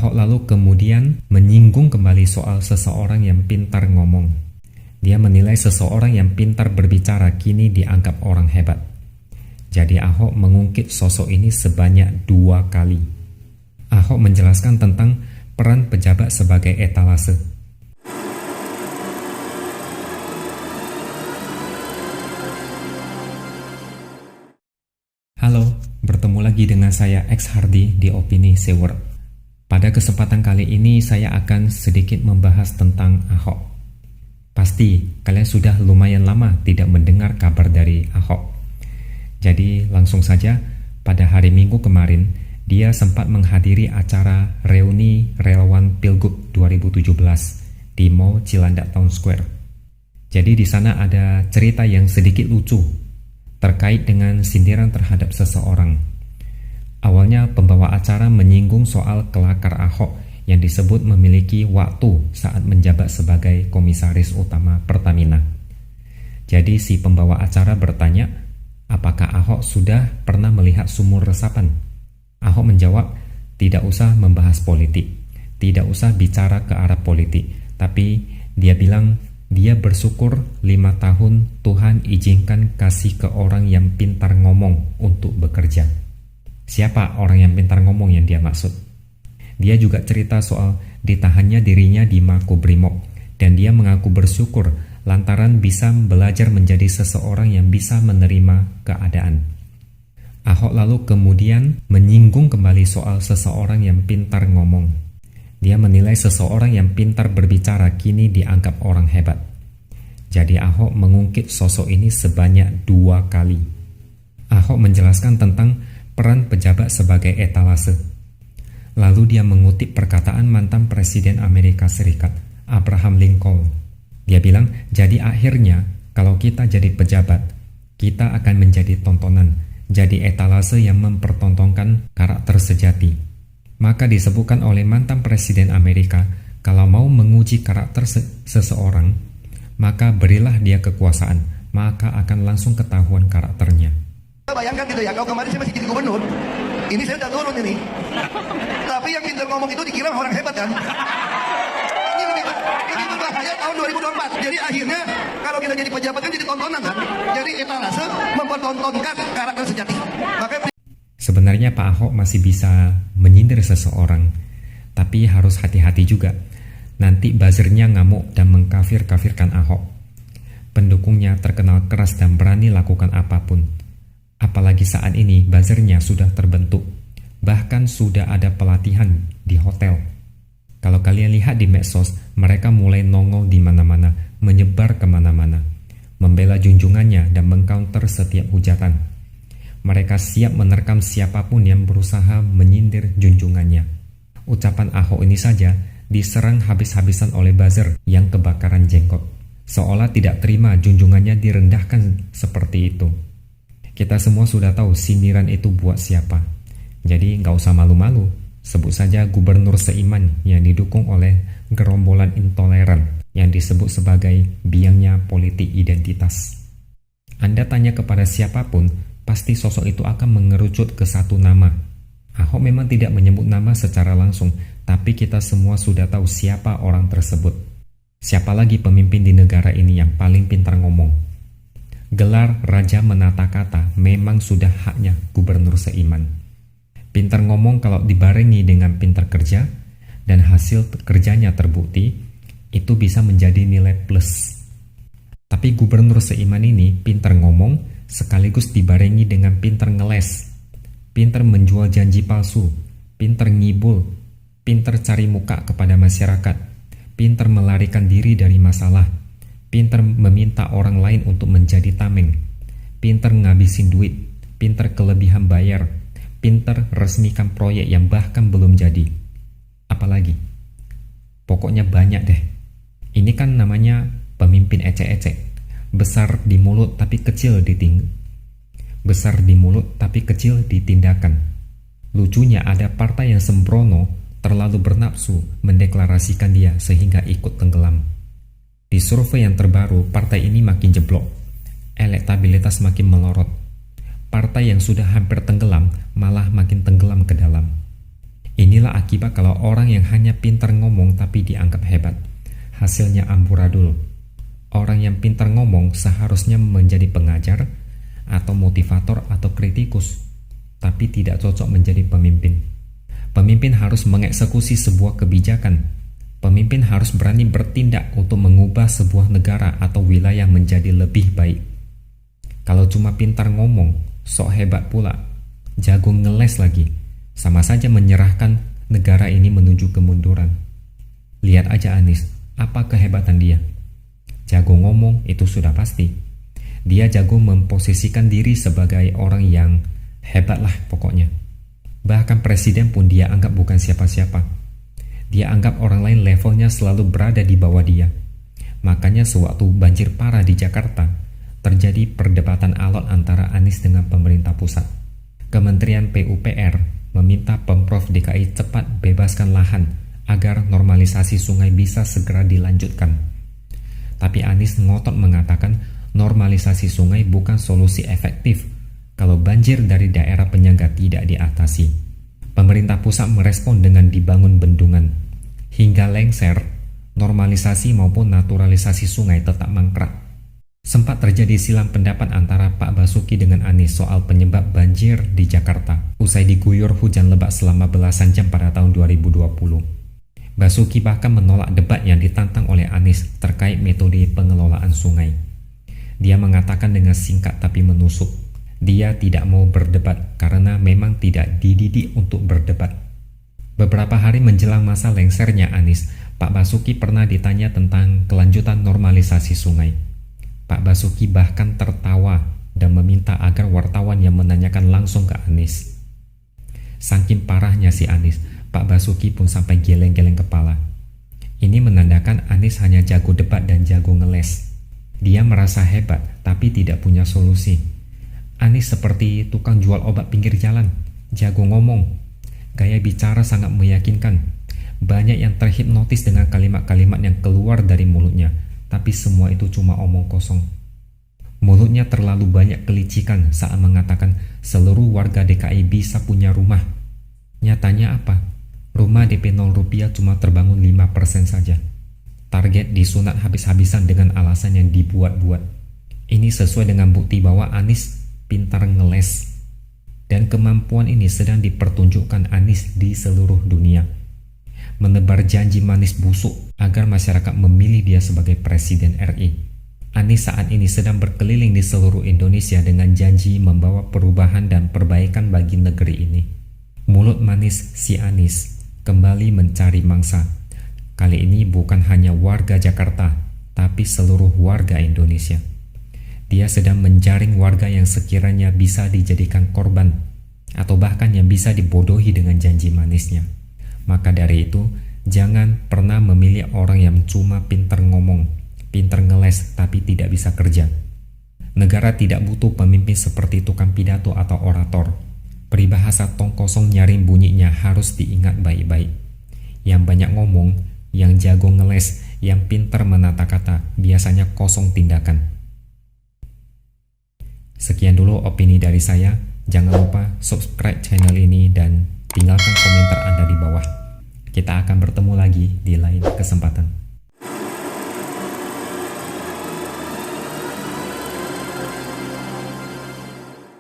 Ahok lalu kemudian menyinggung kembali soal seseorang yang pintar ngomong. Dia menilai seseorang yang pintar berbicara kini dianggap orang hebat. Jadi Ahok mengungkit sosok ini sebanyak 2 kali. Ahok menjelaskan tentang peran pejabat sebagai etalase. Halo, bertemu lagi dengan saya X Hardy di Opini Seward. Pada kesempatan kali ini saya akan sedikit membahas tentang Ahok. Pasti kalian sudah lumayan lama tidak mendengar kabar dari Ahok. Jadi langsung saja, pada hari Minggu kemarin dia sempat menghadiri acara reuni relawan Pilgub 2017 di Mall Cilandak Town Square. Jadi di sana ada cerita yang sedikit lucu terkait dengan sindiran terhadap seseorang. Awalnya pembawa acara menyinggung soal kelakar Ahok yang disebut memiliki waktu saat menjabat sebagai komisaris utama Pertamina. Jadi si pembawa acara bertanya, apakah Ahok sudah pernah melihat sumur resapan? Ahok menjawab, tidak usah membahas politik, tidak usah bicara ke arah politik, tapi dia bilang dia bersyukur 5 tahun Tuhan izinkan kasih ke orang yang pintar ngomong untuk bekerja. Siapa orang yang pintar ngomong yang dia maksud? Dia juga cerita soal ditahannya dirinya di Makobrimob dan dia mengaku bersyukur lantaran bisa belajar menjadi seseorang yang bisa menerima keadaan. Ahok lalu kemudian menyinggung kembali soal seseorang yang pintar ngomong. Dia menilai seseorang yang pintar berbicara kini dianggap orang hebat. Jadi Ahok mengungkit sosok ini sebanyak 2 kali. Ahok menjelaskan tentang peran pejabat sebagai etalase. Lalu dia mengutip perkataan mantan Presiden Amerika Serikat, Abraham Lincoln. Dia bilang, jadi akhirnya kalau kita jadi pejabat, kita akan menjadi tontonan, jadi etalase yang mempertontonkan karakter sejati. Maka disebutkan oleh mantan Presiden Amerika, kalau mau menguji karakter seseorang, maka berilah dia kekuasaan, maka akan langsung ketahuan karakternya. Bayangkan gitu ya, kalau kemarin saya masih jadi gubernur, ini saya udah turun ini. Tapi yang pintar ngomong itu dikira orang hebat kan? Ini lebih berbahaya tahun 2024. Jadi akhirnya kalau kita jadi pejabat kan jadi tontonan kan? Jadi etalase mempertontonkan karakter sejati. Makanya sebenarnya Pak Ahok masih bisa menyindir seseorang, tapi harus hati-hati juga. Nanti buzzernya ngamuk dan mengkafir-kafirkan Ahok. Pendukungnya terkenal keras dan berani lakukan apapun. Apalagi saat ini buzzernya sudah terbentuk, bahkan sudah ada pelatihan di hotel. Kalau kalian lihat di medsos, mereka mulai nongol di mana-mana, menyebar kemana-mana, membela junjungannya dan mengcounter setiap hujatan. Mereka siap menerkam siapapun yang berusaha menyindir junjungannya. Ucapan Ahok ini saja diserang habis-habisan oleh buzzer yang kebakaran jenggot, seolah tidak terima junjungannya direndahkan seperti itu. Kita semua sudah tahu sindiran itu buat siapa. Jadi nggak usah malu-malu, sebut saja Gubernur Seiman yang didukung oleh gerombolan intoleran yang disebut sebagai biangnya politik identitas. Anda tanya kepada siapapun, pasti sosok itu akan mengerucut ke satu nama. Ahok memang tidak menyebut nama secara langsung, tapi kita semua sudah tahu siapa orang tersebut. Siapa lagi pemimpin di negara ini yang paling pintar ngomong? Gelar Raja Menata Kata memang sudah haknya Gubernur Seiman. Pintar ngomong kalau dibarengi dengan pintar kerja dan hasil kerjanya terbukti, itu bisa menjadi nilai plus. Tapi Gubernur Seiman ini pintar ngomong sekaligus dibarengi dengan pintar ngeles, pintar menjual janji palsu, pintar ngibul, pintar cari muka kepada masyarakat, pintar melarikan diri dari masalah, pintar meminta orang lain untuk menjadi tameng, pintar ngabisin duit, pintar kelebihan bayar, pintar resmikan proyek yang bahkan belum jadi. Apalagi? Pokoknya banyak deh. Ini kan namanya pemimpin ecek-ecek. Besar di mulut tapi kecil di tindakan. Lucunya ada partai yang sembrono terlalu bernafsu mendeklarasikan dia sehingga ikut tenggelam. Di survei yang terbaru, partai ini makin jeblok, elektabilitas makin melorot. Partai yang sudah hampir tenggelam malah makin tenggelam ke dalam. Inilah akibat kalau orang yang hanya pintar ngomong tapi dianggap hebat. Hasilnya amburadul. Orang yang pintar ngomong seharusnya menjadi pengajar atau motivator atau kritikus, tapi tidak cocok menjadi pemimpin. Pemimpin harus mengeksekusi sebuah kebijakan. Pemimpin harus berani bertindak untuk mengubah sebuah negara atau wilayah menjadi lebih baik. Kalau cuma pintar ngomong, sok hebat pula, jago ngeles lagi, sama saja menyerahkan negara ini menuju kemunduran. Lihat aja Anies, apa kehebatan dia? Jago ngomong itu sudah pasti. Dia jago memposisikan diri sebagai orang yang hebat lah pokoknya. Bahkan presiden pun dia anggap bukan siapa-siapa. Dia anggap orang lain levelnya selalu berada di bawah dia. Makanya sewaktu banjir parah di Jakarta, terjadi perdebatan alot antara Anies dengan pemerintah pusat. Kementerian PUPR meminta Pemprov DKI cepat bebaskan lahan agar normalisasi sungai bisa segera dilanjutkan. Tapi Anies ngotot mengatakan normalisasi sungai bukan solusi efektif kalau banjir dari daerah penyangga tidak diatasi. Pemerintah pusat merespon dengan dibangun bendungan. Hingga lengser, normalisasi maupun naturalisasi sungai tetap mangkrak. Sempat terjadi silang pendapat antara Pak Basuki dengan Anies soal penyebab banjir di Jakarta usai diguyur hujan lebat selama belasan jam pada tahun 2020. Basuki bahkan menolak debat yang ditantang oleh Anies terkait metode pengelolaan sungai. Dia mengatakan dengan singkat tapi menusuk, dia tidak mau berdebat karena memang tidak dididik untuk berdebat. Beberapa hari menjelang masa lengsernya Anies, Pak Basuki pernah ditanya tentang kelanjutan normalisasi sungai. Pak Basuki bahkan tertawa dan meminta agar wartawan yang menanyakan langsung ke Anies. Saking parahnya si Anies, Pak Basuki pun sampai geleng-geleng kepala. Ini menandakan Anies hanya jago debat dan jago ngeles. Dia merasa hebat tapi tidak punya solusi. Anies seperti tukang jual obat pinggir jalan, jago ngomong. Gaya bicara sangat meyakinkan. Banyak yang terhipnotis dengan kalimat-kalimat yang keluar dari mulutnya. Tapi semua itu cuma omong kosong. Mulutnya terlalu banyak kelicikan saat mengatakan seluruh warga DKI bisa punya rumah. Nyatanya apa? Rumah DP 0 rupiah cuma terbangun 5% saja. Target disunat habis-habisan dengan alasan yang dibuat-buat. Ini sesuai dengan bukti bahwa Anies pintar ngeles. Dan kemampuan ini sedang dipertunjukkan Anies di seluruh dunia. Menebar janji manis busuk agar masyarakat memilih dia sebagai Presiden RI. Anies saat ini sedang berkeliling di seluruh Indonesia dengan janji membawa perubahan dan perbaikan bagi negeri ini. Mulut manis si Anies kembali mencari mangsa. Kali ini bukan hanya warga Jakarta, tapi seluruh warga Indonesia. Dia sedang menjaring warga yang sekiranya bisa dijadikan korban, atau bahkan yang bisa dibodohi dengan janji manisnya. Maka dari itu, jangan pernah memilih orang yang cuma pintar ngomong, pintar ngeles tapi tidak bisa kerja. Negara tidak butuh pemimpin seperti tukang pidato atau orator. Peribahasa tong kosong nyaring bunyinya harus diingat baik-baik. Yang banyak ngomong, yang jago ngeles, yang pintar menata kata, biasanya kosong tindakan. Sekian dulu opini dari saya. Jangan lupa subscribe channel ini dan tinggalkan komentar Anda di bawah. Kita akan bertemu lagi di lain kesempatan.